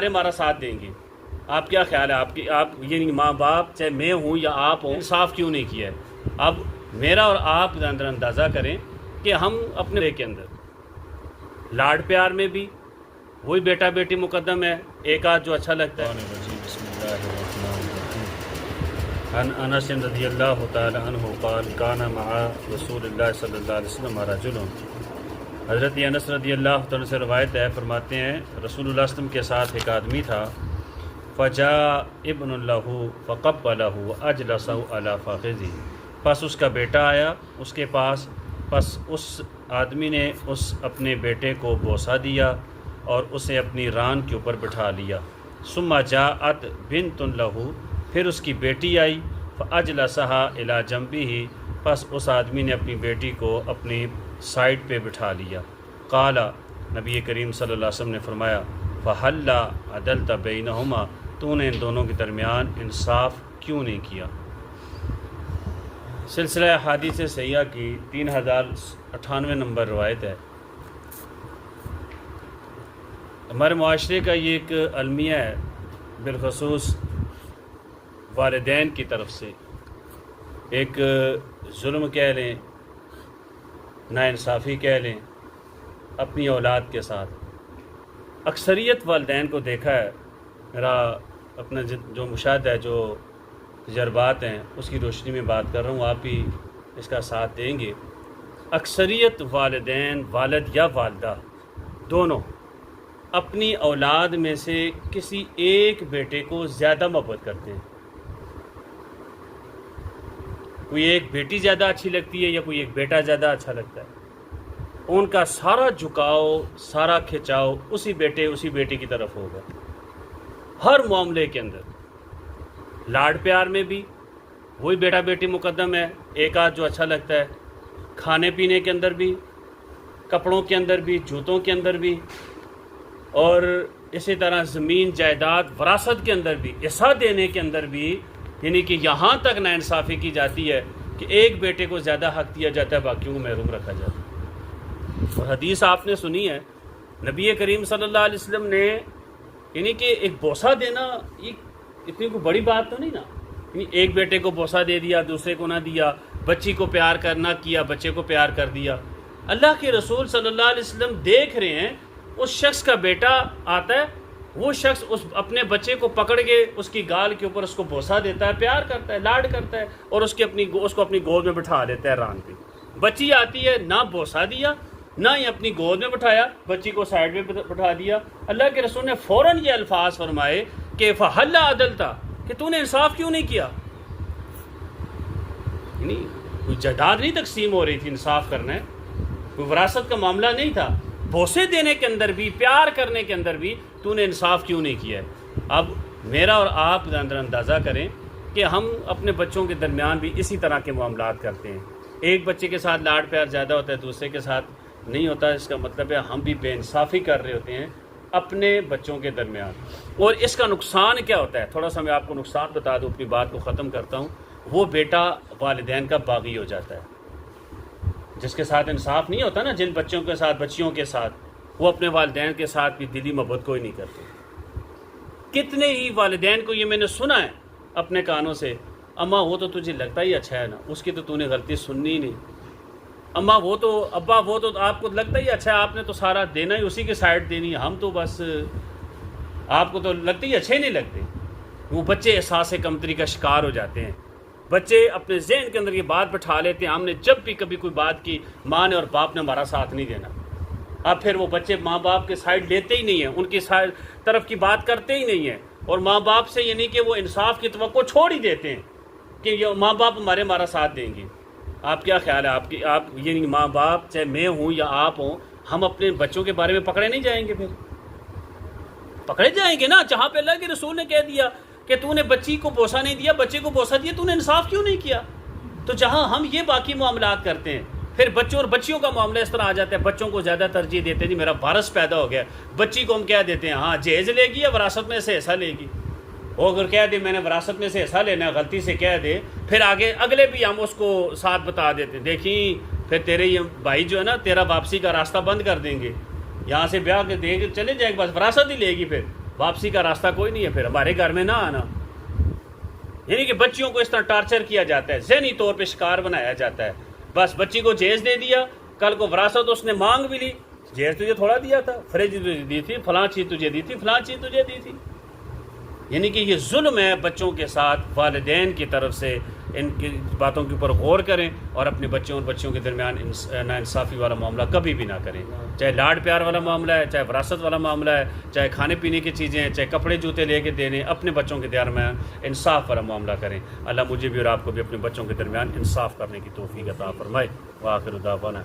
ہمارا ساتھ دیں گے. آپ کیا خیال ہے؟ آپ یعنی ماں باپ چاہے میں ہوں یا آپ ہوں انصاف کیوں نہیں کیا ہے؟ اب میرا اور آپ اندر اندازہ کریں کہ ہم اپنے کے اندر لاڈ پیار میں بھی وہی بیٹا بیٹی مقدم ہے، ایک آدھ جو اچھا لگتا ہے. بسم اللہ الرحمن الرحیم. عن انس رضی اللہ تعالی عنہ قال کان مع رسول اللہ صلی اللہ علیہ وسلم رجل. حضرت انس رضی اللہ تعالیٰ سے روایت ہے، فرماتے ہیں رسول اللہ صلی اللہ علیہ وسلم کے ساتھ ایک آدمی تھا. فجاء ابن له فقبله اجلسه على فخذه. پس اس کا بیٹا آیا اس کے پاس، پس اس آدمی نے اس اپنے بیٹے کو بوسہ دیا اور اسے اپنی ران کے اوپر بٹھا لیا. ثم جاءت بنت له. پھر اس کی بیٹی آئی. فاجلسها الى جنبه. پس اس آدمی نے اپنی بیٹی کو اپنی سائڈ پہ بٹھا لیا. قال. نبی کریم صلی اللہ علیہ وسلم نے فرمایا فَهَلَّا عَدَلْتَ بَيْنَهُمَا. تو نے ان دونوں کے درمیان انصاف کیوں نہیں کیا؟ سلسلہ احادیث صحیحہ کی 3098 نمبر روایت ہے. ہمارے معاشرے کا یہ ایک المیہ ہے، بالخصوص والدین کی طرف سے ایک ظلم کہہ لیں، ناانصافی کہہ لیں اپنی اولاد کے ساتھ. اکثریت والدین کو دیکھا ہے، میرا اپنا جو مشاہدہ ہے، جو تجربات ہیں اس کی روشنی میں بات کر رہا ہوں، آپ بھی اس کا ساتھ دیں گے. اکثریت والدین، والد یا والدہ دونوں، اپنی اولاد میں سے کسی ایک بیٹے کو زیادہ محبت کرتے ہیں. کوئی ایک بیٹی زیادہ اچھی لگتی ہے یا کوئی ایک بیٹا زیادہ اچھا لگتا ہے. ان کا سارا جھکاؤ، سارا کھچاؤ اسی بیٹے اسی بیٹی کی طرف ہوگا. ہر معاملے کے اندر لاڈ پیار میں بھی وہی بیٹا بیٹی مقدم ہے، ایک آدھ جو اچھا لگتا ہے. کھانے پینے کے اندر بھی، کپڑوں کے اندر بھی، جوتوں کے اندر بھی، اور اسی طرح زمین جائیداد وراثت کے اندر بھی، حصہ دینے کے اندر بھی، یعنی کہ یہاں تک ناانصافی کی جاتی ہے کہ ایک بیٹے کو زیادہ حق دیا جاتا ہے، باقیوں کو محروم رکھا جاتا ہے. اور حدیث آپ نے سنی ہے، نبی کریم صلی اللہ علیہ وسلم نے یعنی کہ ایک بوسہ دینا یہ اتنی کوئی بڑی بات تو نہیں نا. یعنی ایک بیٹے کو بوسہ دے دیا، دوسرے کو نہ دیا، بچی کو پیار کرنا کیا، بچے کو پیار کر دیا. اللہ کے رسول صلی اللہ علیہ وسلم دیکھ رہے ہیں اس شخص کا بیٹا آتا ہے، وہ شخص اس اپنے بچے کو پکڑ کے اس کی گال کے اوپر اس کو بوسہ دیتا ہے، پیار کرتا ہے، لاڈ کرتا ہے، اور اس کو اپنی گود میں بٹھا دیتا ہے ران پہ. بچی آتی ہے، نہ بوسہ دیا نہ ہی اپنی گود میں بٹھایا، بچی کو سائڈ میں بٹھا دیا. اللہ کے رسول نے فوراً یہ الفاظ فرمائے کہ فَهَلَّا عَدَلْتَ، کہ تو نے انصاف کیوں نہیں کیا. یعنی کوئی جائیداد نہیں تقسیم ہو رہی تھی، انصاف کرنا ہے، کوئی وراثت کا معاملہ نہیں تھا. بوسے دینے کے اندر بھی، پیار کرنے کے اندر بھی تو نے انصاف کیوں نہیں کیا ہے؟ اب میرا اور آپ اندر اندازہ کریں کہ ہم اپنے بچوں کے درمیان بھی اسی طرح کے معاملات کرتے ہیں. ایک بچے کے ساتھ لاڈ پیار زیادہ ہوتا ہے، دوسرے کے ساتھ نہیں ہوتا. اس کا مطلب ہے ہم بھی بے انصافی کر رہے ہوتے ہیں اپنے بچوں کے درمیان. اور اس کا نقصان کیا ہوتا ہے؟ تھوڑا سا میں آپ کو نقصان بتا دوں، اپنی بات کو ختم کرتا ہوں. وہ بیٹا والدین کا باغی ہو جاتا ہے. جس کے ساتھ انصاف نہیں ہوتا نا، جن بچوں کے ساتھ، بچیوں کے ساتھ، وہ اپنے والدین کے ساتھ بھی دلی محبت کوئی نہیں کرتے. کتنے ہی والدین کو یہ میں نے سنا ہے اپنے کانوں سے، اماں وہ تو تجھے لگتا ہی اچھا ہے نا، اس کی تو نے غلطی سننی ہی نہیں. اماں وہ تو، ابا وہ تو آپ کو لگتا ہی اچھا ہے، آپ نے تو سارا دینا ہی اسی کے سائڈ دینی ہے، ہم تو بس آپ کو تو لگتے ہی اچھے نہیں لگتے. وہ بچے احساس کمتری کا شکار ہو جاتے ہیں. بچے اپنے ذہن کے اندر یہ بات بٹھا لیتے ہیں ہم نے جب بھی کبھی کوئی بات کی ماں نے اور باپ نے ہمارا ساتھ نہیں دینا. اب پھر وہ بچے ماں باپ کے سائڈ لیتے ہی نہیں ہیں، ان کی طرف کی بات کرتے ہی نہیں ہیں، اور ماں باپ سے یعنی کہ وہ انصاف کی توقع چھوڑ ہی دیتے ہیں کہ یہ ماں باپ ہمارا ساتھ دیں گے. آپ کیا خیال ہے؟ آپ یعنی ماں باپ چاہے میں ہوں یا آپ ہوں، ہم اپنے بچوں کے بارے میں پکڑے نہیں جائیں گے؟ پھر پکڑے جائیں گے نا. جہاں پہ اللہ کے رسول نے کہہ دیا کہ تو نے بچی کو بوسہ نہیں دیا، بچے کو بوسہ دیا، تو نے انصاف کیوں نہیں کیا؟ تو جہاں ہم یہ باقی معاملات کرتے ہیں، پھر بچوں اور بچیوں کا معاملہ اس طرح آ جاتا ہے. بچوں کو زیادہ ترجیح دیتے ہیں، جی میرا وارث پیدا ہو گیا. بچی کو ہم کہہ دیتے ہیں ہاں جہیز لے گی یا وراثت میں سے حصہ لے گی. وہ اگر کہہ دے میں نے وراثت میں سے حصہ لینا ہے، غلطی سے کہہ دے، پھر آگے اگلے بھی ہم اس کو ساتھ بتا دیتے ہیں، دیکھیں پھر تیرے یہ بھائی جو ہے نا تیرا واپسی کا راستہ بند کر دیں گے، یہاں سے بیاہ کے دے کے چلے جائے گا، بس وراثت ہی لے گی. پھر واپسی کا راستہ کوئی نہیں ہے، پھر ہمارے گھر میں نہ آنا۔ یعنی کہ بچیوں کو اس طرح ٹارچر کیا جاتا ہے، ذہنی طور پہ شکار بنایا جاتا ہے۔ بس بچی کو جہیز دے دیا، کل کو وراثت اس نے مانگ بھی لی، جہیز تجھے تھوڑا دیا تھا، فریج تجھے دی تھی، فلاں چیز تجھے دی تھی، فلاں چیز تجھے دی تھی۔ یعنی کہ یہ ظلم ہے بچوں کے ساتھ والدین کی طرف سے۔ ان کی باتوں کے اوپر غور کریں اور اپنے بچوں اور بچیوں کے درمیان ناانصافی والا معاملہ کبھی بھی نہ کریں، چاہے لاڈ پیار والا معاملہ ہے، چاہے وراثت والا معاملہ ہے، چاہے کھانے پینے کی چیزیں ہیں، چاہے کپڑے جوتے لے کے دینے، اپنے بچوں کے درمیان انصاف والا معاملہ کریں۔ اللہ مجھے بھی اور آپ کو بھی اپنے بچوں کے درمیان انصاف کرنے کی توفیق عطا فرمائے۔ وآخر دعوانا